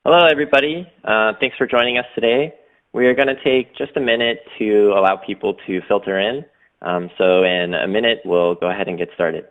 Hello, everybody. Thanks for joining us today. We are going to take just a minute to allow people to filter in. So in a minute, we'll go ahead and get started.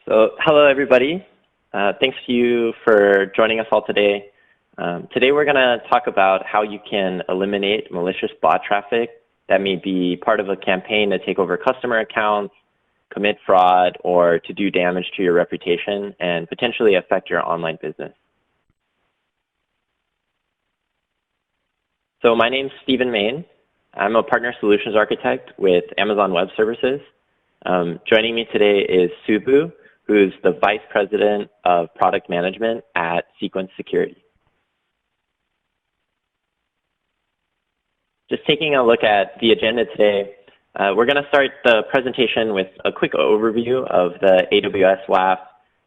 So hello, everybody. Thanks to you for joining us all today. Today, we're going to talk about how you can eliminate malicious bot traffic that may be part of a campaign to take over customer accounts, commit fraud, or to do damage to your reputation and potentially affect your online business. So my name's Stephen Main. I'm a partner solutions architect with Amazon Web Services. Joining me today is Subbu, who's the Vice President of Product Management at Cequence Security. Just taking a look at the agenda today, we're going to start the presentation with a quick overview of the AWS Laugh,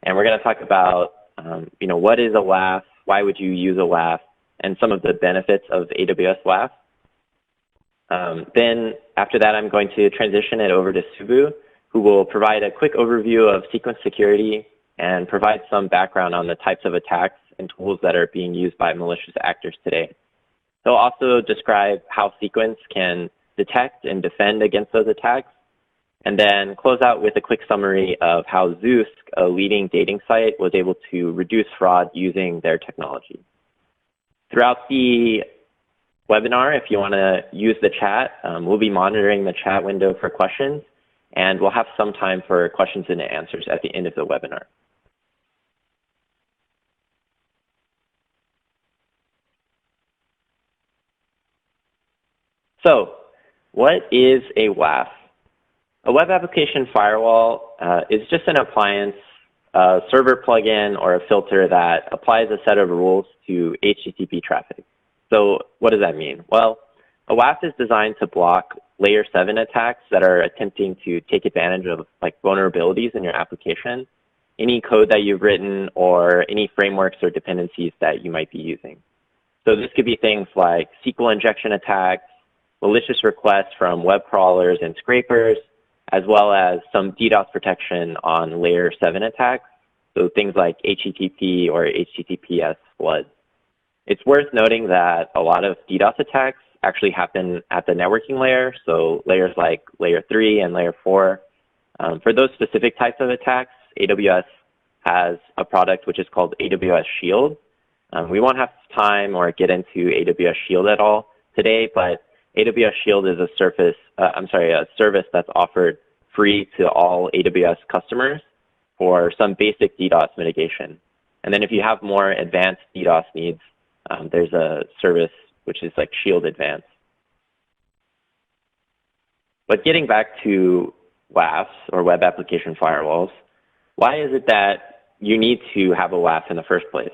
and we're going to talk about, what is a Laugh, why would you use a Laugh, and some of the benefits of AWS Laugh. Then after that, I'm going to transition it over to Subbu, who will provide a quick overview of Cequence Security and provide some background on the types of attacks and tools that are being used by malicious actors today. He'll also describe how Cequence can detect and defend against those attacks, and then close out with a quick summary of how Zeus, a leading dating site, was able to reduce fraud using their technology. Throughout the webinar, if you want to use the chat, we'll be monitoring the chat window for questions, and we'll have some time for questions and answers at the end of the webinar. So, what is a WAF? A Web Application Firewall is just an appliance, a server plugin, or a filter that applies a set of rules to HTTP traffic. So what does that mean? Well, a WAF is designed to block Layer 7 attacks that are attempting to take advantage of vulnerabilities in your application, any code that you've written, or any frameworks or dependencies that you might be using. So this could be things like SQL injection attacks, malicious requests from web crawlers and scrapers, as well as some DDoS protection on Layer 7 attacks, so things like HTTP or HTTPS floods. It's worth noting that a lot of DDoS attacks actually happen at the networking layer, so layers like Layer 3 and Layer 4. For those specific types of attacks, AWS has a product which is called AWS Shield. We won't have time or get into AWS Shield at all today, but AWS Shield is a service that's offered free to all AWS customers for some basic DDoS mitigation. And then if you have more advanced DDoS needs, there's a service which is like Shield Advanced. But getting back to WAFs, or Web Application Firewalls, why is it that you need to have a WAF in the first place?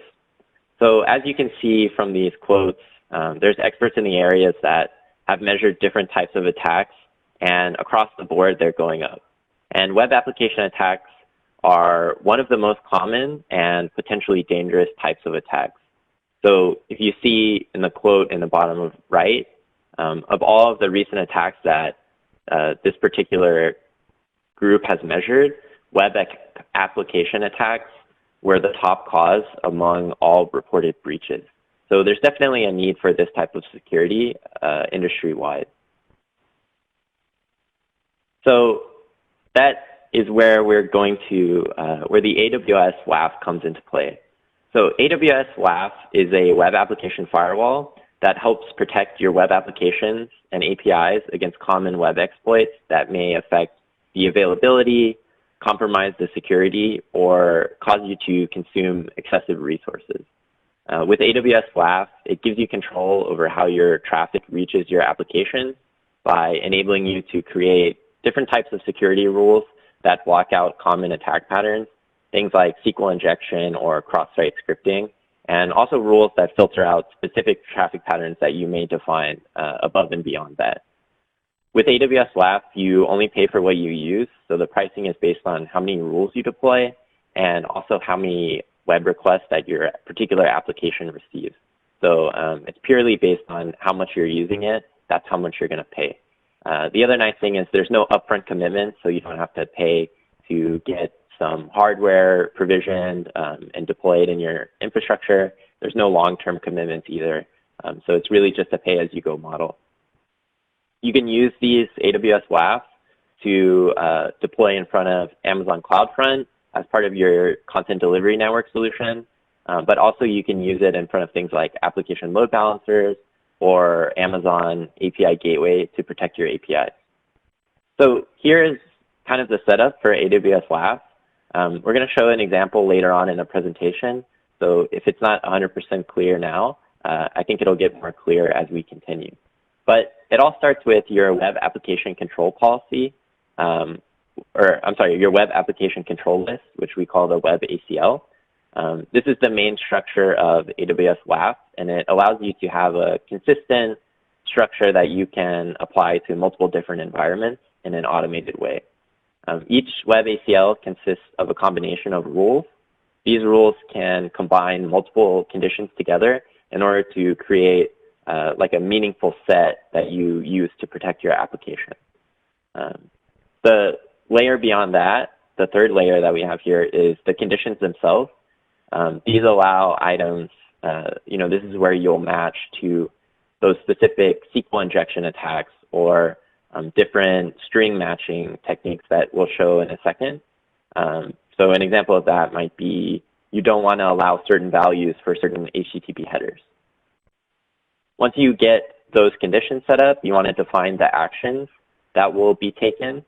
So as you can see from these quotes, there's experts in the areas that have measured different types of attacks, and across the board, they're going up. And web application attacks are one of the most common and potentially dangerous types of attacks. So if you see in the quote in the bottom of right, of all of the recent attacks that this particular group has measured, web application attacks were the top cause among all reported breaches. So there's definitely a need for this type of security industry-wide. So that is where we're going to, where the AWS Laugh comes into play. So AWS Laugh is a web application firewall that helps protect your web applications and APIs against common web exploits that may affect the availability, compromise the security, or cause you to consume excessive resources. With AWS Laugh, it gives you control over how your traffic reaches your application by enabling you to create different types of security rules that block out common attack patterns, things like SQL injection or cross-site scripting, and also rules that filter out specific traffic patterns that you may define above and beyond that. With AWS Laugh, you only pay for what you use, so the pricing is based on how many rules you deploy and also how many web requests that your particular application receives. So it's purely based on how much you're using it. That's how much you're going to pay. The other nice thing is there's no upfront commitment, so you don't have to pay to get some hardware provisioned and deployed in your infrastructure. There's no long-term commitments either. So it's really just a pay-as-you-go model. You can use these AWS Laugh to deploy in front of Amazon CloudFront as part of your content delivery network solution, but also you can use it in front of things like application load balancers or Amazon API Gateway to protect your APIs. So here is kind of the setup for AWS Laugh. We're going to show an example later on in the presentation. So if it's not 100% clear now, I think it'll get more clear as we continue. But it all starts with your web application control policy, your web application control list, which we call the web ACL. This is the main structure of AWS Laugh, and it allows you to have a consistent structure that you can apply to multiple different environments in an automated way. Each web ACL consists of a combination of rules. These rules can combine multiple conditions together in order to create like a meaningful set that you use to protect your application. The layer beyond that, the third layer that we have here, is the conditions themselves. These allow items, this is where you'll match to those specific SQL injection attacks or different string matching techniques that we'll show in a second. So an example of that might be you don't want to allow certain values for certain HTTP headers. Once you get those conditions set up, you want to define the actions that will be taken.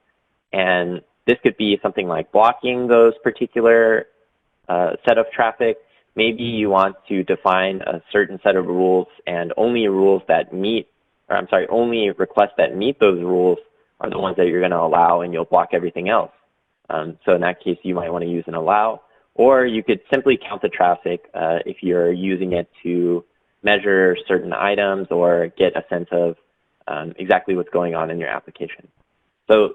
And this could be something like blocking those particular set of traffic. Maybe you want to define a certain set of rules and only rules that meet, only requests that meet those rules are the ones that you're going to allow, and you'll block everything else. So in that case, you might want to use an allow, or you could simply count the traffic if you're using it to measure certain items or get a sense of exactly what's going on in your application. So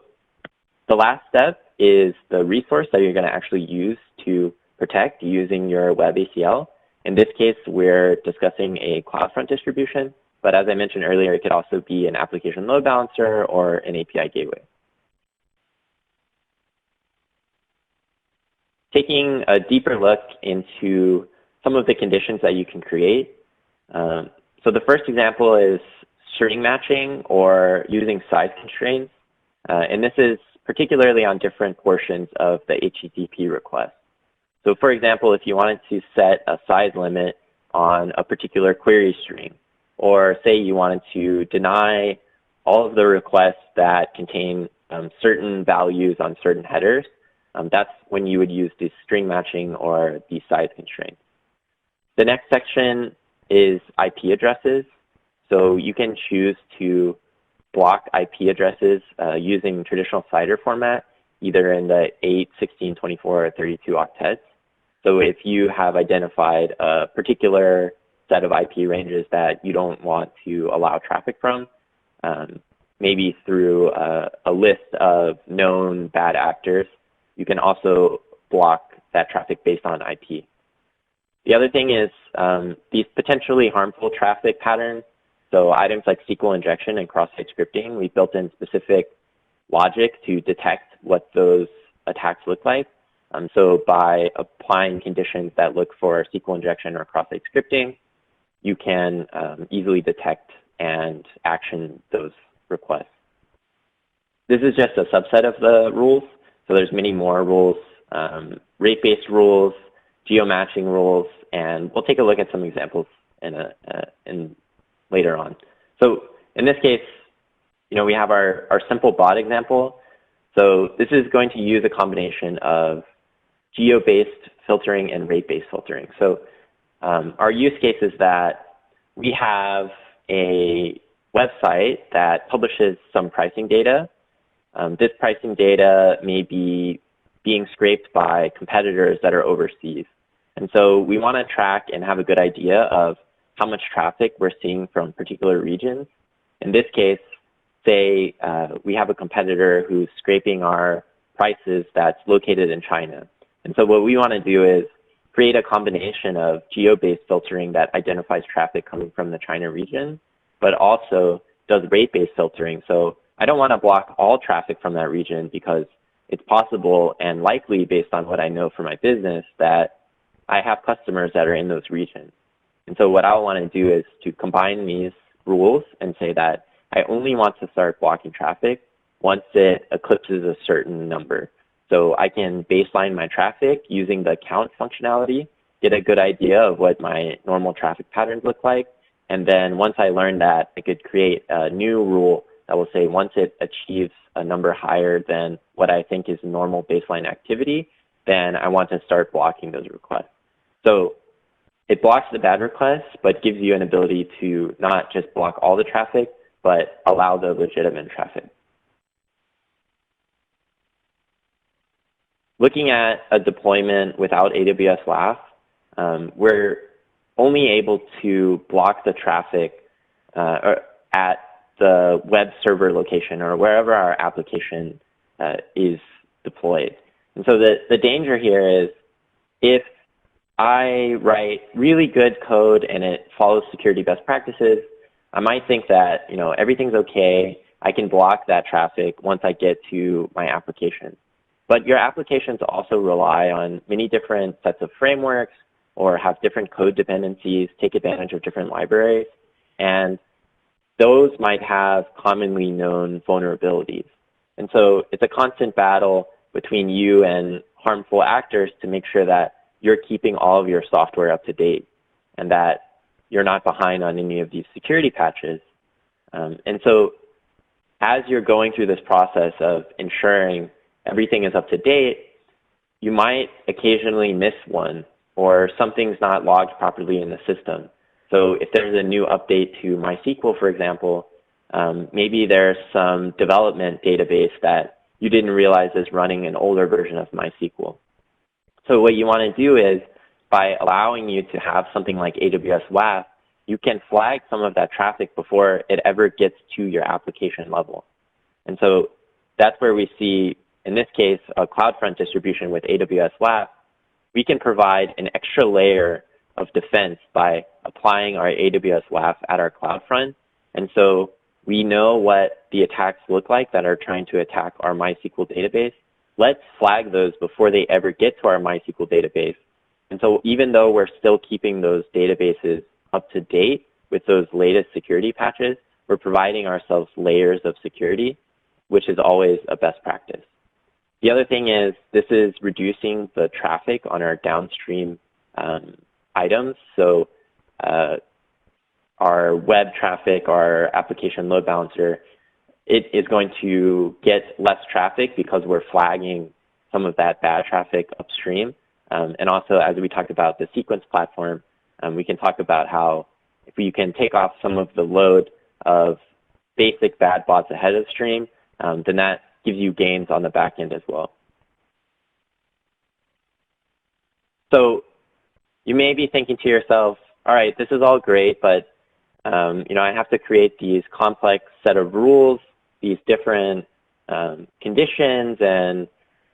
the last step is the resource that you're going to actually use to protect using your web ACL. In this case, we're discussing a CloudFront distribution, but as I mentioned earlier, it could also be an application load balancer or an API gateway. Taking a deeper look into some of the conditions that you can create. So the first example is string matching or using size constraints. And this is particularly on different portions of the HTTP request. So for example, if you wanted to set a size limit on a particular query string, or say you wanted to deny all of the requests that contain certain values on certain headers, that's when you would use the string matching or the size constraints. The next section is IP addresses. So you can choose to block IP addresses using traditional CIDR format, either in the 8, 16, 24, or 32 octets. So if you have identified a particular set of IP ranges that you don't want to allow traffic from, maybe through a list of known bad actors, you can also block that traffic based on IP. The other thing is these potentially harmful traffic patterns. So items like SQL injection and cross-site scripting, we built in specific logic to detect what those attacks look like. So by applying conditions that look for SQL injection or cross-site scripting, you can easily detect and action those requests. This is just a subset of the rules. So there's many more rules, rate-based rules, geo-matching rules, and we'll take a look at some examples in later on. So in this case, we have our simple bot example. So this is going to use a combination of geo-based filtering and rate-based filtering. So our use case is that we have a website that publishes some pricing data. This pricing data may be being scraped by competitors that are overseas. And so we want to track and have a good idea of how much traffic we're seeing from particular regions. In this case, say we have a competitor who's scraping our prices that's located in China. And so what we want to do is create a combination of geo-based filtering that identifies traffic coming from the China region, but also does rate-based filtering. So I don't want to block all traffic from that region because it's possible and likely, based on what I know from my business, that I have customers that are in those regions. And so what I want to do is to combine these rules and say that I only want to start blocking traffic once it eclipses a certain number. So I can baseline my traffic using the count functionality, get a good idea of what my normal traffic patterns look like. And then once I learn that, I could create a new rule that will say once it achieves a number higher than what I think is normal baseline activity, then I want to start blocking those requests. So it blocks the bad requests, but gives you an ability to not just block all the traffic, but allow the legitimate traffic. Looking at a deployment without AWS Laugh, we're only able to block the traffic at the web server location or wherever our application is deployed. And so the danger here is if I write really good code and it follows security best practices, I might think that everything's okay. I can block that traffic once I get to my application. But your applications also rely on many different sets of frameworks or have different code dependencies, take advantage of different libraries, and those might have commonly known vulnerabilities. And so it's a constant battle between you and harmful actors to make sure that you're keeping all of your software up to date and that you're not behind on any of these security patches. And so as you're going through this process of ensuring everything is up to date, you might occasionally miss one or something's not logged properly in the system. So if there's a new update to MySQL, for example, maybe there's some development database that you didn't realize is running an older version of MySQL. So what you want to do is, by allowing you to have something like AWS Laugh, you can flag some of that traffic before it ever gets to your application level. And so that's where we see, in this case, a CloudFront distribution with AWS Laugh. We can provide an extra layer of defense by applying our AWS Laugh at our CloudFront. And so we know what the attacks look like that are trying to attack our MySQL database. Let's flag those before they ever get to our MySQL database. And so even though we're still keeping those databases up to date with those latest security patches, we're providing ourselves layers of security, which is always a best practice. The other thing is this is reducing the traffic on our downstream items. So our web traffic, our application load balancer, it is going to get less traffic because we're flagging some of that bad traffic upstream. And also, as we talked about the Cequence platform, we can talk about how if you can take off some of the load of basic bad bots ahead of stream, then that gives you gains on the back end as well. So you may be thinking to yourself, all right, this is all great, but I have to create these complex set of rules, these different conditions, and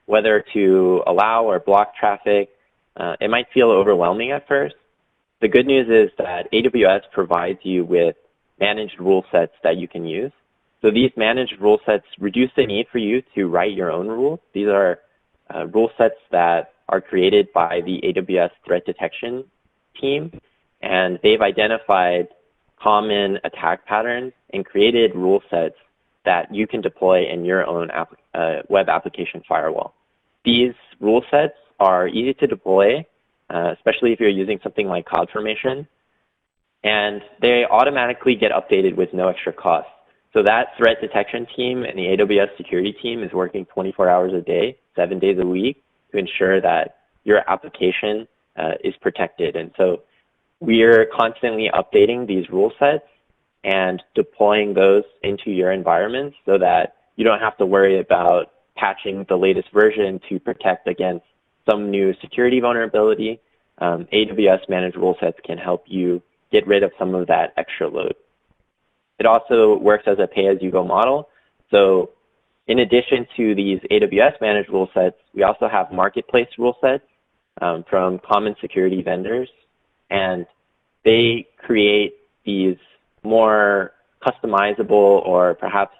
whether to allow or block traffic. It might feel overwhelming at first. The good news is that AWS provides you with managed rule sets that you can use. So these managed rule sets reduce the need for you to write your own rules. These are rule sets that are created by the AWS threat detection team, and they've identified common attack patterns and created rule sets that you can deploy in your own web application firewall. These rule sets are easy to deploy, especially if you're using something like CloudFormation, and they automatically get updated with no extra cost. So that threat detection team and the AWS security team is working 24 hours a day, 7 days a week to ensure that your application is protected. And so we're constantly updating these rule sets and deploying those into your environment so that you don't have to worry about patching the latest version to protect against some new security vulnerability. AWS managed rule sets can help you get rid of some of that extra load. It also works as a pay-as-you-go model. So in addition to these AWS managed rule sets, we also have marketplace rule sets from common security vendors, and they create these more customizable or perhaps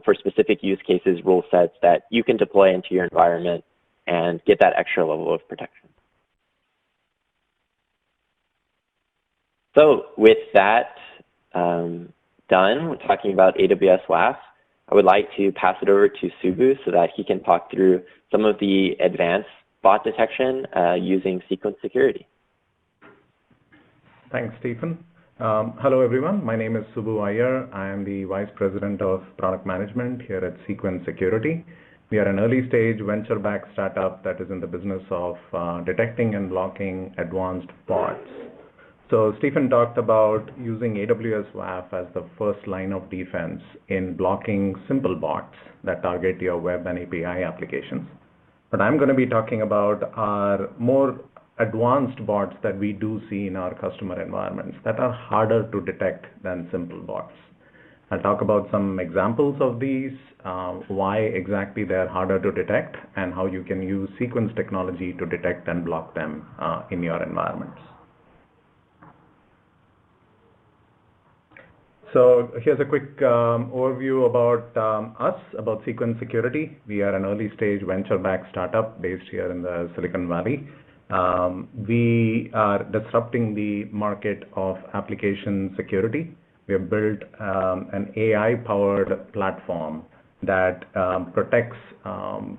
for specific use cases rule sets that you can deploy into your environment and get that extra level of protection. So with that done, we're talking about AWS Laugh. I would like to pass it over to Subbu so that he can talk through some of the advanced bot detection using Cequence security. Thanks, Stephen. Hello, everyone. My name is Subbu Iyer. I am the Vice President of Product Management here at Cequence Security. We are an early-stage venture-backed startup that is in the business of detecting and blocking advanced bots. So Stephen talked about using AWS Laugh as the first line of defense in blocking simple bots that target your web and API applications. But I'm going to be talking about our more advanced bots that we do see in our customer environments that are harder to detect than simple bots. I'll talk about some examples of these, why exactly they're harder to detect, and how you can use Cequence technology to detect and block them in your environments. So here's a quick overview about us, about Cequence Security. We are an early-stage venture-backed startup based here in the Silicon Valley. We are disrupting the market of application security. We have built an AI-powered platform that protects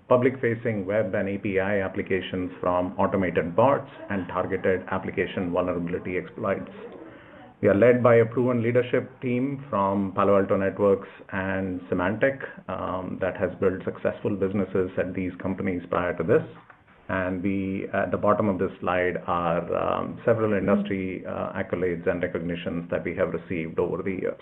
public-facing web and API applications from automated bots and targeted application vulnerability exploits. We are led by a proven leadership team from Palo Alto Networks and Symantec that has built successful businesses at these companies prior to this. And we, at the bottom of this slide, are several industry accolades and recognitions that we have received over the years.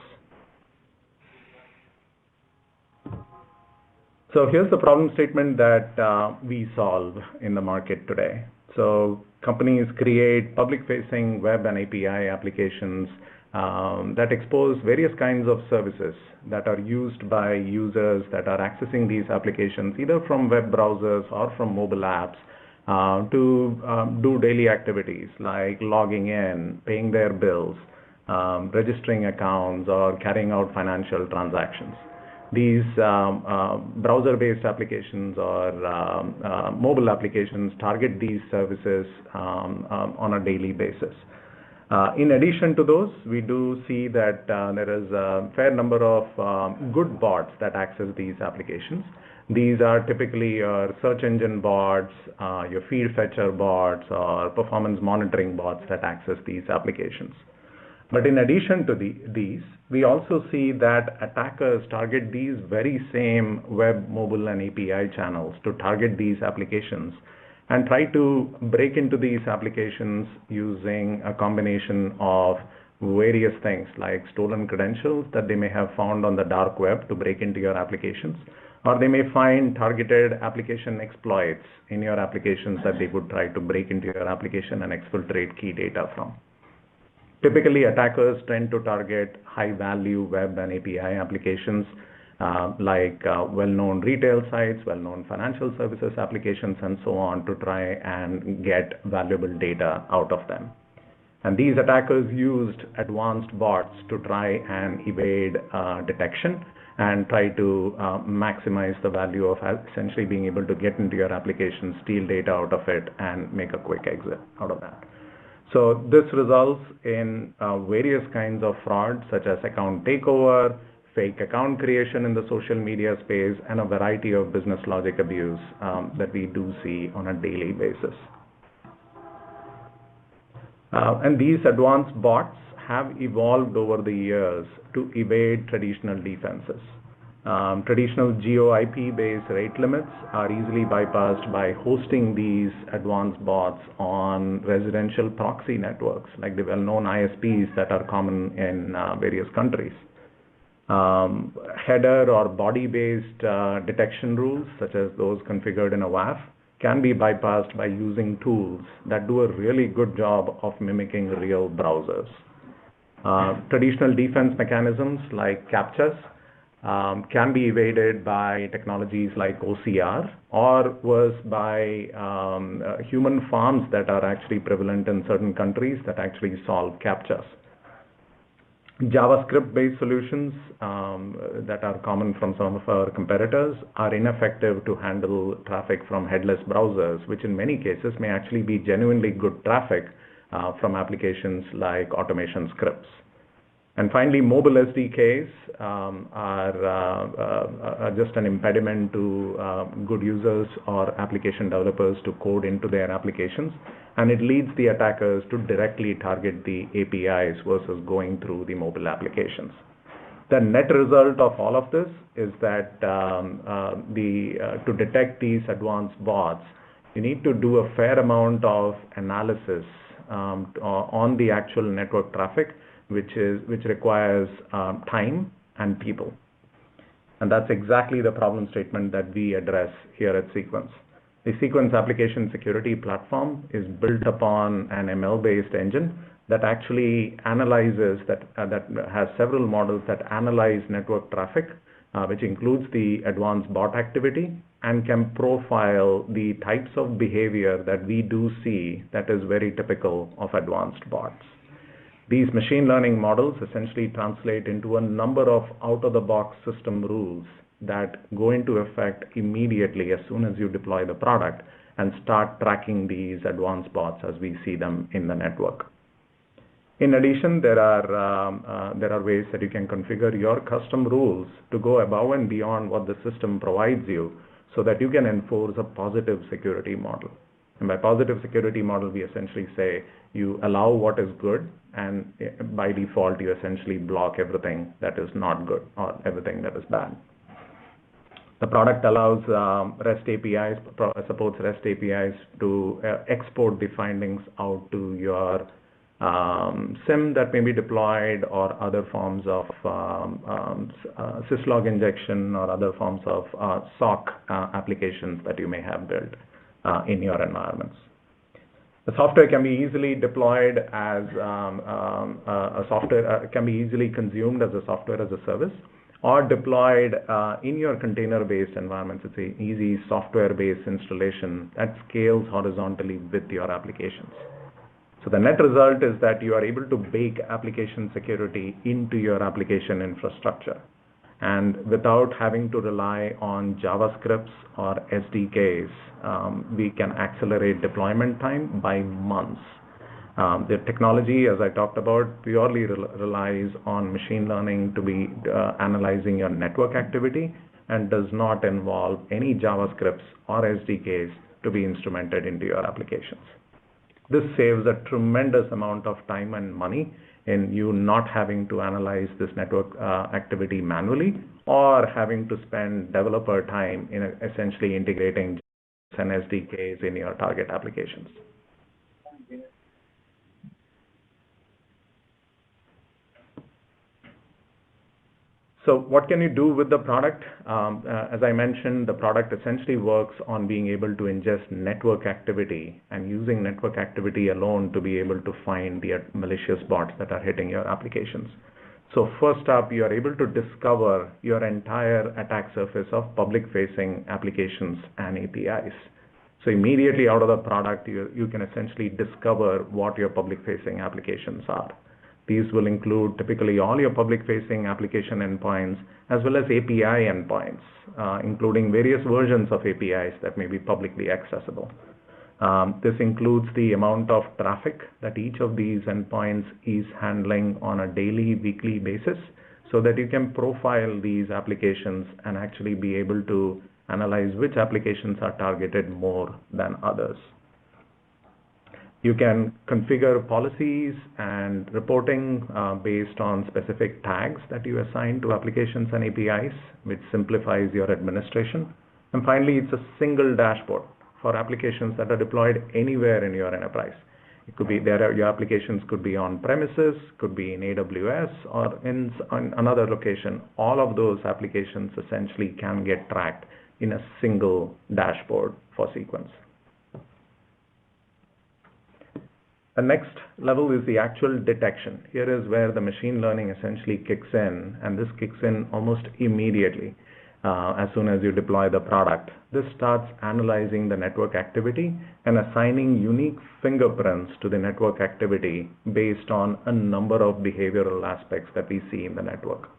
So here's the problem statement that we solve in the market today. So companies create public-facing web and API applications that expose various kinds of services that are used by users that are accessing these applications either from web browsers or from mobile apps to do daily activities like logging in, paying their bills, registering accounts, or carrying out financial transactions. These browser-based applications or mobile applications target these services on a daily basis. In addition to those, we do see that there is a fair number of good bots that access these applications. These are typically your search engine bots, your feed fetcher bots, or performance monitoring bots that access these applications. But in addition to these, we also see that attackers target these very same web, mobile, and API channels to target these applications and try to break into these applications using a combination of various things like stolen credentials that they may have found on the dark web to break into your applications, or they may find targeted application exploits in your applications that they would try to break into your application and exfiltrate key data from. Typically, attackers tend to target high-value web and API applications like well-known retail sites, well-known financial services applications, and so on to try and get valuable data out of them. And these attackers used advanced bots to try and evade detection and try to maximize the value of essentially being able to get into your application, steal data out of it, and make a quick exit out of that. So this results in various kinds of fraud, such as account takeover, fake account creation in the social media space, and a variety of business logic abuse that we do see on a daily basis. And these advanced bots have evolved over the years to evade traditional defenses. Traditional geo-IP-based rate limits are easily bypassed by hosting these advanced bots on residential proxy networks, like the well-known ISPs that are common in various countries. Header or body-based detection rules, such as those configured in a WAF, can be bypassed by using tools that do a really good job of mimicking real browsers. Traditional defense mechanisms like CAPTCHAs can be evaded by technologies like OCR, or worse, by human farms that are actually prevalent in certain countries that actually solve CAPTCHAs. JavaScript-based solutions that are common from some of our competitors are ineffective to handle traffic from headless browsers, which in many cases may actually be genuinely good traffic from applications like automation scripts. And finally, mobile SDKs are just an impediment to good users or application developers to code into their applications, and it leads the attackers to directly target the APIs versus going through the mobile applications. The net result of all of this is that to detect these advanced bots, you need to do a fair amount of analysis on the actual network traffic, which requires time and people. And that's exactly the problem statement that we address here at Cequence. The Cequence Application Security Platform is built upon an ML-based engine that actually analyzes, that has several models that analyze network traffic, which includes the advanced bot activity, and can profile the types of behavior that we do see that is very typical of advanced bots. These machine learning models essentially translate into a number of out-of-the-box system rules that go into effect immediately as soon as you deploy the product and start tracking these advanced bots as we see them in the network. In addition, there are ways that you can configure your custom rules to go above and beyond what the system provides you so that you can enforce a positive security model. And by positive security model, we essentially say you allow what is good, and by default, you essentially block everything that is not good or everything that is bad. The product allows REST APIs, supports REST APIs to export the findings out to your SIM that may be deployed, or other forms of syslog injection, or other forms of SOC applications that you may have built in your environments. The software can be easily deployed as can be easily consumed as a software as a service, or deployed in your container-based environments. It's an easy software-based installation that scales horizontally with your applications. So the net result is that you are able to bake application security into your application infrastructure, and without having to rely on JavaScripts or SDKs, we can accelerate deployment time by months. The technology, as I talked about, purely relies on machine learning to be analyzing your network activity, and does not involve any JavaScripts or SDKs to be instrumented into your applications. This saves a tremendous amount of time and money in you not having to analyze this network activity manually, or having to spend developer time in essentially integrating and SDKs in your target applications. So what can you do with the product? As I mentioned, the product essentially works on being able to ingest network activity, and using network activity alone to be able to find the malicious bots that are hitting your applications. So first up, you are able to discover your entire attack surface of public-facing applications and APIs. So immediately out of the product, you can essentially discover what your public-facing applications are. These will include typically all your public-facing application endpoints, as well as API endpoints, including various versions of APIs that may be publicly accessible. This includes the amount of traffic that each of these endpoints is handling on a daily, weekly basis, so that you can profile these applications and actually be able to analyze which applications are targeted more than others. You can configure policies and reporting based on specific tags that you assign to applications and APIs, which simplifies your administration. And finally, it's a single dashboard for applications that are deployed anywhere in your enterprise. It could be your applications could be on premises, could be in AWS, or in another location. All of those applications essentially can get tracked in a single dashboard for Cequence. The next level is the actual detection. Here is where the machine learning essentially kicks in, and this kicks in almost immediately. As soon as you deploy the product, this starts analyzing the network activity and assigning unique fingerprints to the network activity based on a number of behavioral aspects that we see in the network.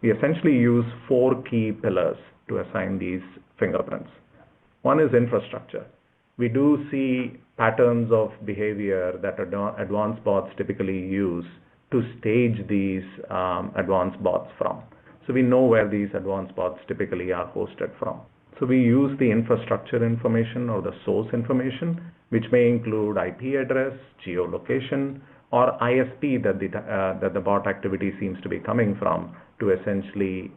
We essentially use 4 key pillars to assign these fingerprints. One is infrastructure. We do see patterns of behavior that advanced bots typically use to stage these advanced bots from. So we know where these advanced bots typically are hosted from. So we use the infrastructure information or the source information, which may include IP address, geolocation, or ISP that the bot activity seems to be coming from, to essentially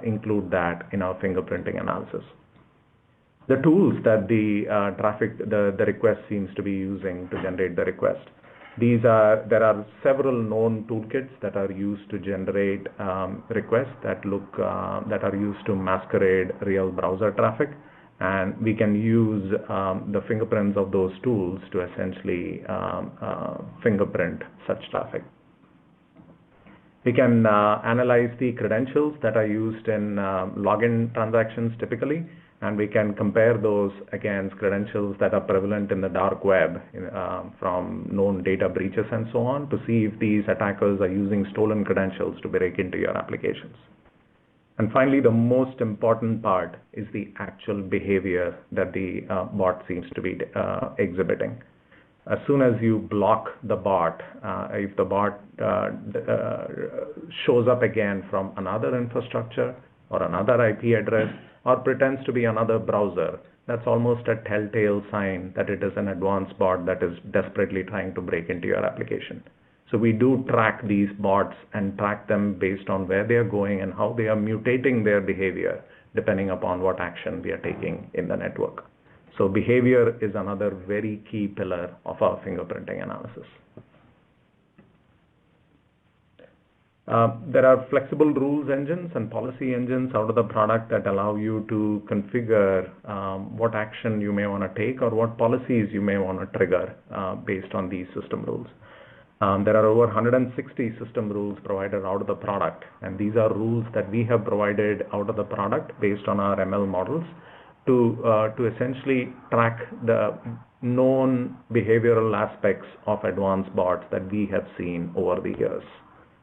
include that in our fingerprinting analysis. The tools that the request seems to be using to generate the request. There are several known toolkits that are used to generate requests that are used to masquerade real browser traffic, and we can use the fingerprints of those tools to essentially fingerprint such traffic. We can analyze the credentials that are used in login transactions typically, and we can compare those against credentials that are prevalent in the dark web from known data breaches and so on, to see if these attackers are using stolen credentials to break into your applications. And finally, the most important part is the actual behavior that the bot seems to be exhibiting. As soon as you block the bot, if the bot shows up again from another infrastructure or another IP address, or pretends to be another browser, that's almost a telltale sign that it is an advanced bot that is desperately trying to break into your application. So we do track these bots and track them based on where they are going and how they are mutating their behavior, depending upon what action we are taking in the network. So behavior is another very key pillar of our fingerprinting analysis. There are flexible rules engines and policy engines out of the product that allow you to configure what action you may want to take or what policies you may want to trigger based on these system rules. There are over 160 system rules provided out of the product, and these are rules that we have provided out of the product based on our ML models to essentially track the known behavioral aspects of advanced bots that we have seen over the years.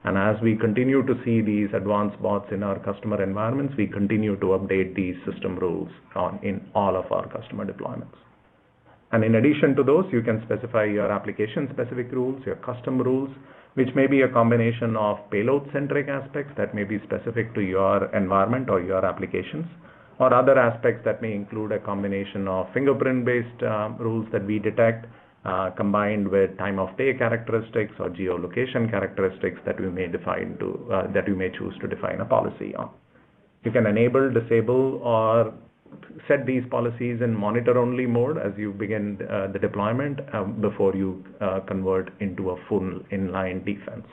And as we continue to see these advanced bots in our customer environments, we continue to update these system rules in all of our customer deployments. And in addition to those, you can specify your application-specific rules, your custom rules, which may be a combination of payload-centric aspects that may be specific to your environment or your applications, or other aspects that may include a combination of fingerprint-based rules that we detect, combined with time of day characteristics or geolocation characteristics that we may choose to define a policy on. You can enable, disable, or set these policies in monitor-only mode as you begin the deployment before you convert into a full inline defense.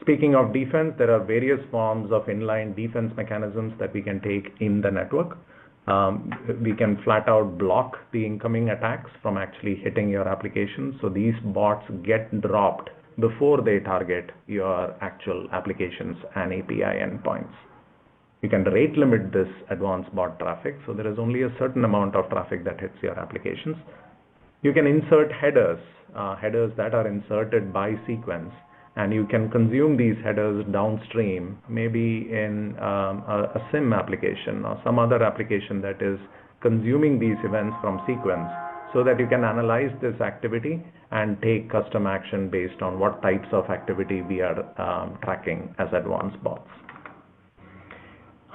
Speaking of defense, there are various forms of inline defense mechanisms that we can take in the network. We can flat out block the incoming attacks from actually hitting your application. So these bots get dropped before they target your actual applications and API endpoints. You can rate limit this advanced bot traffic, so there is only a certain amount of traffic that hits your applications. You can insert headers that are inserted by Cequence, and you can consume these headers downstream, maybe in a SIM application or some other application that is consuming these events from Cequence, so that you can analyze this activity and take custom action based on what types of activity we are tracking as advanced bots.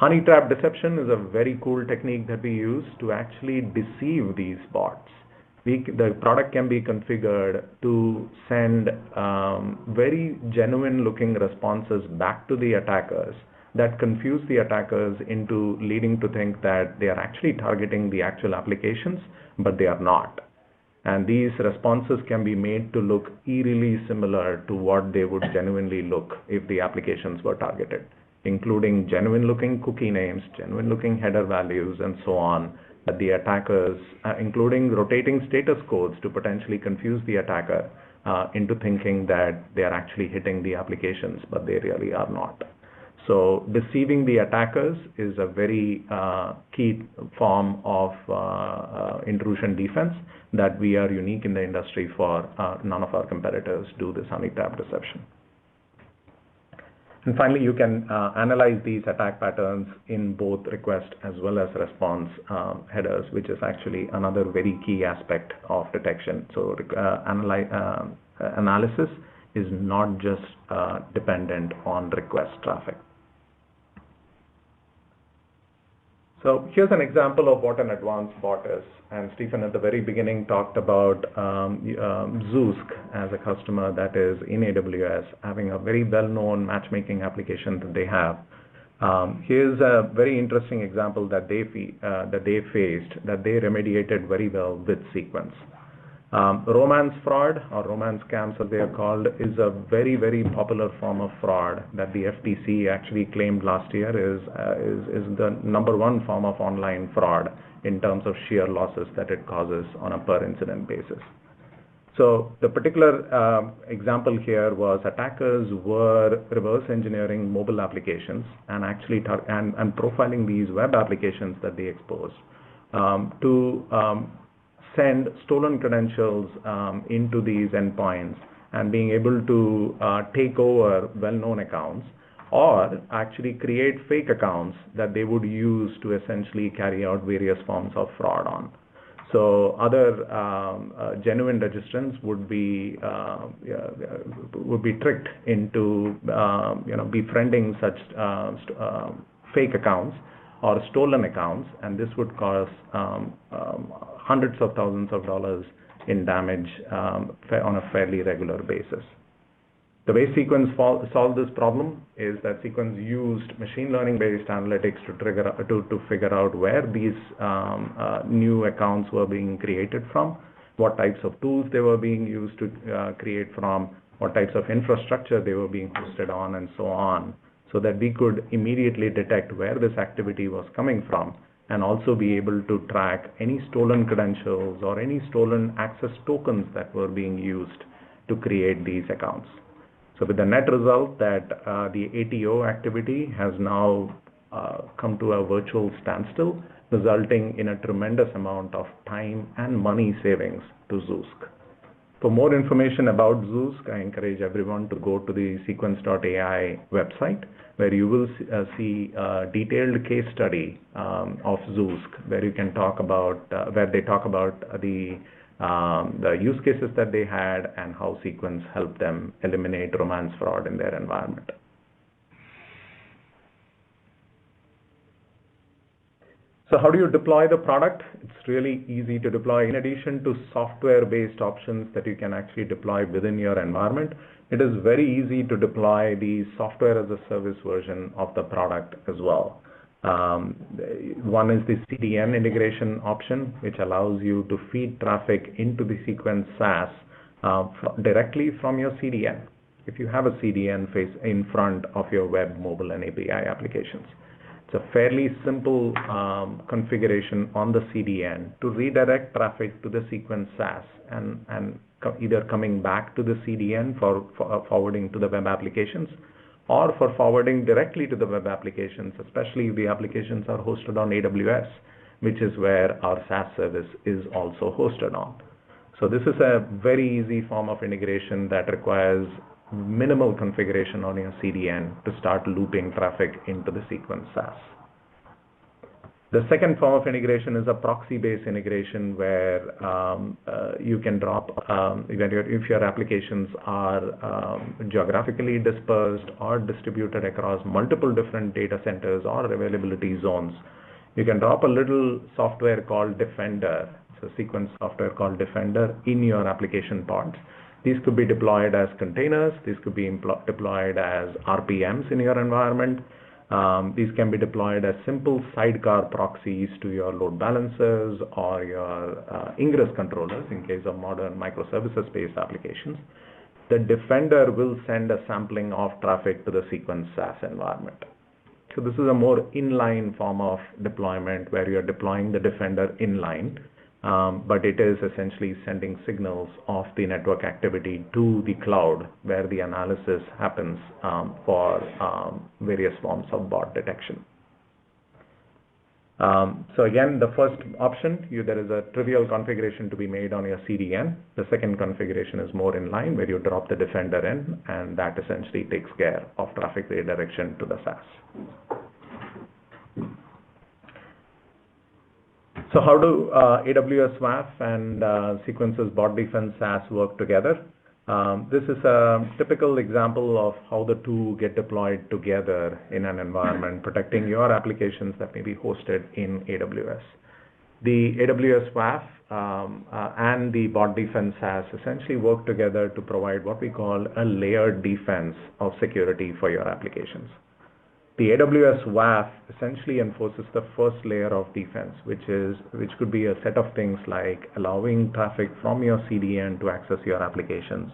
Honey trap deception is a very cool technique that we use to actually deceive these bots. The product can be configured to send very genuine looking responses back to the attackers that confuse the attackers into leading to think that they are actually targeting the actual applications, but they are not. And these responses can be made to look eerily similar to what they would genuinely look if the applications were targeted, including genuine looking cookie names, genuine looking header values, and so on, that the attackers, including rotating status codes to potentially confuse the attacker into thinking that they are actually hitting the applications, but they really are not. So deceiving the attackers is a very key form of intrusion defense that we are unique in the industry for. None of our competitors do this honey trap deception. And finally, you can analyze these attack patterns in both request as well as response headers, which is actually another very key aspect of detection. So analysis is not just dependent on request traffic. So here's an example of what an advanced bot is. And Stephen at the very beginning talked about Zoosk as a customer that is in AWS, having a very well-known matchmaking application that they have. Here's a very interesting example that they faced, that they remediated very well with Cequence. Romance fraud, or romance scams as they are called, is a very, very popular form of fraud that the FTC actually claimed last year is the #1 form of online fraud in terms of sheer losses that it causes on a per incident basis. So the particular example here was attackers were reverse engineering mobile applications and actually and profiling these web applications that they exposed to send stolen credentials into these endpoints and being able to take over well-known accounts, or actually create fake accounts that they would use to essentially carry out various forms of fraud on. So other genuine registrants would be tricked into befriending such fake accounts or stolen accounts, and this would cause hundreds of thousands of dollars in damage on a fairly regular basis. The way Cequence solved this problem is that Cequence used machine learning-based analytics to figure out where these new accounts were being created from, what types of tools they were being used to create from, what types of infrastructure they were being hosted on, and so on, so that we could immediately detect where this activity was coming from, and also be able to track any stolen credentials or any stolen access tokens that were being used to create these accounts. So with the net result that the ATO activity has now come to a virtual standstill, resulting in a tremendous amount of time and money savings to Zoosk. For more information about Zoosk, I encourage everyone to go to the Cequence.ai website, where you will see a detailed case study of Zoosk, where you can talk about where they talk about the use cases that they had and how Cequence helped them eliminate romance fraud in their environment. So how do you deploy the product? It's really easy to deploy. In addition to software-based options that you can actually deploy within your environment, it is very easy to deploy the software-as-a-service version of the product as well. One is the CDN integration option, which allows you to feed traffic into the Cequence SaaS directly from your CDN, if you have a CDN face in front of your web, mobile, and API applications. It's a fairly simple configuration on the CDN to redirect traffic to the Cequence SaaS and either coming back to the CDN for forwarding to the web applications, or for forwarding directly to the web applications, especially if the applications are hosted on AWS, which is where our SaaS service is also hosted on. So this is a very easy form of integration that requires minimal configuration on your CDN to start looping traffic into the Cequence SaaS. The second form of integration is a proxy-based integration where you can drop, if your applications are geographically dispersed or distributed across multiple different data centers or availability zones, you can drop a little software called Defender, so Cequence software called Defender in your application pods. These could be deployed as containers. These could be deployed as RPMs in your environment. These can be deployed as simple sidecar proxies to your load balancers or your ingress controllers in case of modern microservices-based applications. The Defender will send a sampling of traffic to the Cequence SaaS environment. So this is a more inline form of deployment where you're deploying the Defender inline, but it is essentially sending signals of the network activity to the cloud where the analysis happens for various forms of bot detection. So again, the first option, there is a trivial configuration to be made on your CDN. The second configuration is more in line where you drop the Defender in, and that essentially takes care of traffic redirection to the SaaS. So how do AWS Laugh and Cequence's Bot Defense SaaS work together? This is a typical example of how the two get deployed together in an environment, protecting your applications that may be hosted in AWS. The AWS Laugh and the Bot Defense SaaS essentially work together to provide what we call a layered defense of security for your applications. The AWS Laugh essentially enforces the first layer of defense, which could be a set of things like allowing traffic from your CDN to access your applications,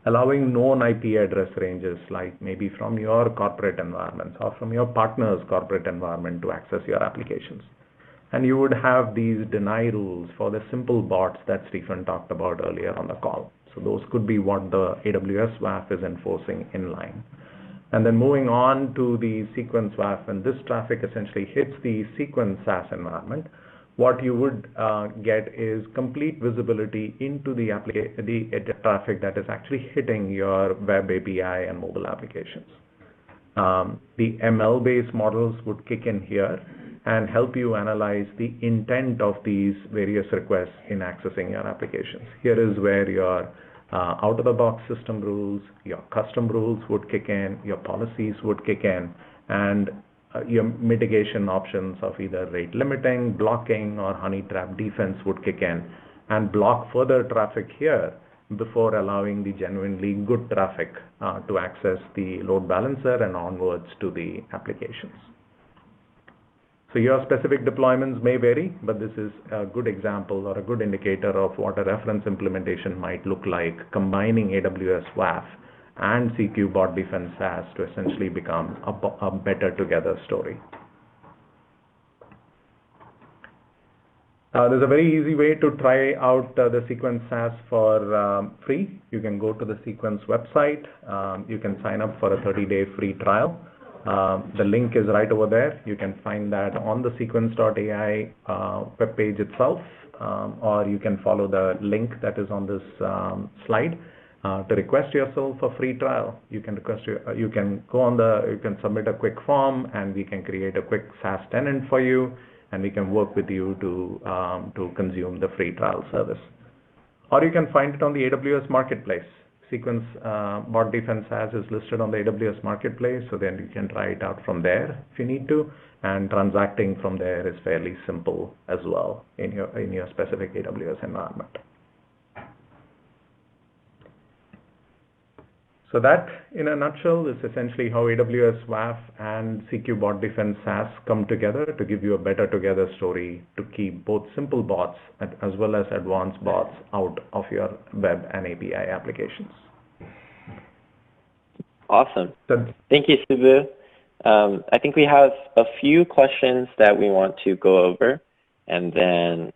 allowing known IP address ranges like maybe from your corporate environments or from your partner's corporate environment to access your applications. And you would have these deny rules for the simple bots that Stephen talked about earlier on the call. So those could be what the AWS Laugh is enforcing inline. And then moving on to the Cequence Laugh, when this traffic essentially hits the Cequence SaaS environment, what you would get is complete visibility into the traffic that is actually hitting your web API and mobile applications. The ML-based models would kick in here and help you analyze the intent of these various requests in accessing your applications. Here is where your out-of-the-box system rules, your custom rules would kick in, your policies would kick in, and your mitigation options of either rate limiting, blocking, or honey trap defense would kick in and block further traffic here before allowing the genuinely good traffic to access the load balancer and onwards to the applications. So your specific deployments may vary, but this is a good example or a good indicator of what a reference implementation might look like, combining AWS Laugh and CQ Bot Defense SaaS to essentially become a better together story. There's a very easy way to try out the Cequence SaaS for free. You can go to the Cequence website. You can sign up for a 30-day free trial. The link is right over there. You can find that on the Cequence.ai webpage itself, or you can follow the link that is on this slide to request yourself a free trial. You can you can submit a quick form, and we can create a quick SaaS tenant for you, and we can work with you to consume the free trial service. Or you can find it on the AWS Marketplace. Cequence Bot Defense SaaS is listed on the AWS Marketplace, so then you can try it out from there if you need to, and transacting from there is fairly simple as well in your specific AWS environment. So that, in a nutshell, is essentially how AWS Laugh and CQ Bot Defense SaaS come together to give you a better together story to keep both simple bots as well as advanced bots out of your web and API applications. Awesome. Thank you, Subbu. I think we have a few questions that we want to go over, and then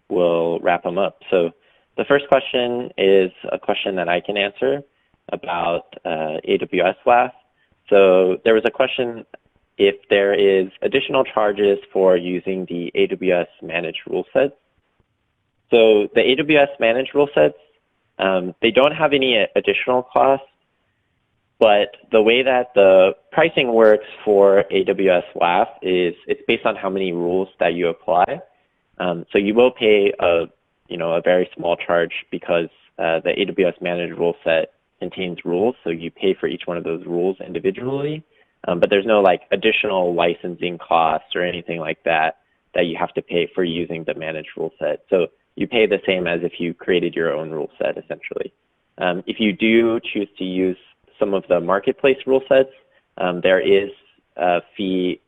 we'll wrap them up. So the first question is a question that I can answer about AWS Laugh. So there was a question if there is additional charges for using the AWS managed rule sets. So the AWS managed rule sets, they don't have any additional costs. But the way that the pricing works for AWS Laugh is it's based on how many rules that you apply. So you will pay a very small charge because the AWS managed rule set contains rules. So you pay for each one of those rules individually. But there's no like additional licensing costs or anything like that you have to pay for using the managed rule set. So you pay the same as if you created your own rule set, essentially. If you do choose to use some of the marketplace rule sets, there is a fee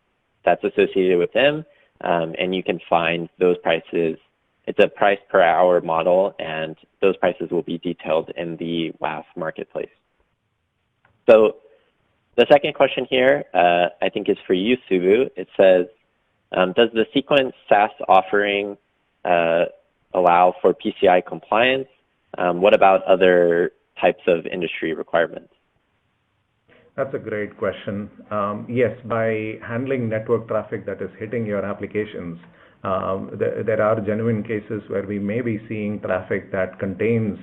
that's associated with them, and you can find those prices. It's a price per hour model, and those prices will be detailed in the Laugh marketplace. So the second question here, I think is for you, Subbu. It says, does the Cequence SaaS offering allow for PCI compliance? What about other types of industry requirements? That's a great question. Yes, by handling network traffic that is hitting your applications, there are genuine cases where we may be seeing traffic that contains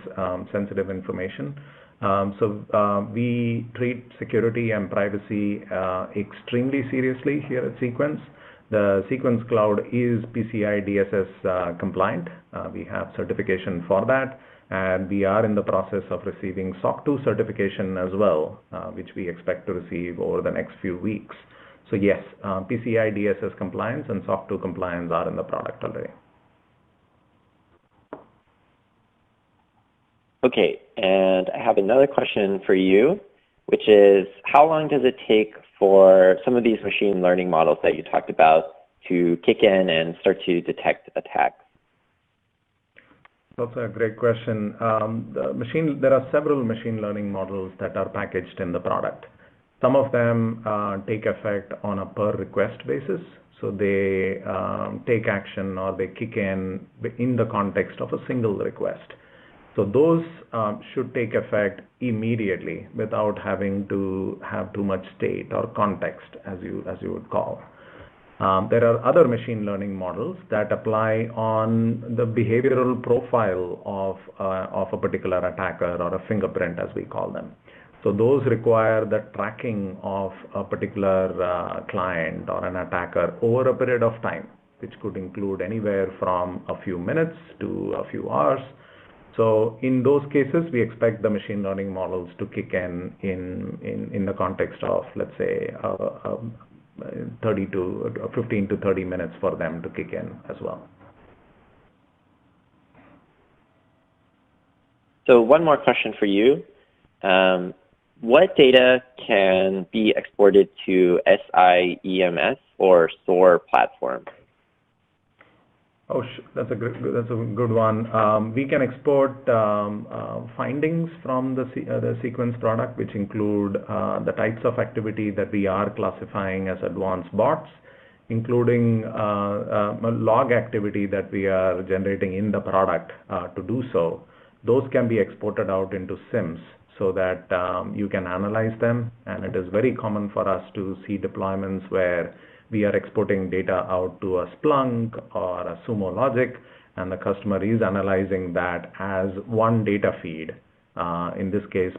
sensitive information. So we treat security and privacy extremely seriously here at Cequence. The Cequence Cloud is PCI DSS compliant. We have certification for that, and we are in the process of receiving SOC 2 certification as well, which we expect to receive over the next few weeks. So yes, PCI DSS compliance and SOC 2 compliance are in the product already. Okay, and I have another question for you, which is how long does it take for some of these machine learning models that you talked about to kick in and start to detect attacks? That's a great question. There are several machine learning models that are packaged in the product. Some of them take effect on a per request basis. So they take action or they kick in the context of a single request. So those should take effect immediately without having to have too much state or context, as you would call. There are other machine learning models that apply on the behavioral profile of a particular attacker or a fingerprint, as we call them. So those require the tracking of a particular client or an attacker over a period of time, which could include anywhere from a few minutes to a few hours. So in those cases, we expect the machine learning models to kick in the context of, let's say, 15 to 30 minutes for them to kick in as well. So one more question for you. What data can be exported to SIEMS or SOAR platform? Oh, that's a good one. We can export findings from the Cequence product, which include the types of activity that we are classifying as advanced bots, including log activity that we are generating in the product to do so. Those can be exported out into SIMs so that you can analyze them. And it is very common for us to see deployments where we are exporting data out to a Splunk or a Sumo Logic, and the customer is analyzing that as one data feed, in this case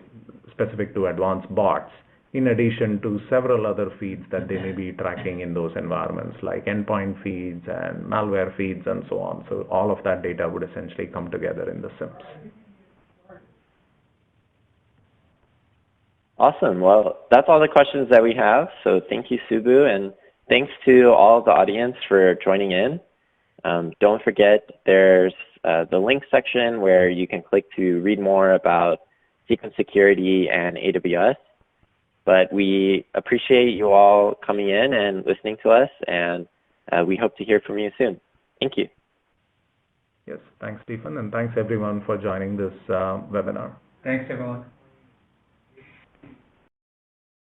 specific to advanced bots, in addition to several other feeds that they may be tracking in those environments, like endpoint feeds and malware feeds and so on. So all of that data would essentially come together in the SIMs. Awesome. Well, that's all the questions that we have. So thank you, Subbu, and thanks to all of the audience for joining in. Don't forget, there's the link section where you can click to read more about Cequence security and AWS. But we appreciate you all coming in and listening to us, and we hope to hear from you soon. Thank you. Yes, thanks, Stephen, and thanks everyone for joining this webinar. Thanks, everyone.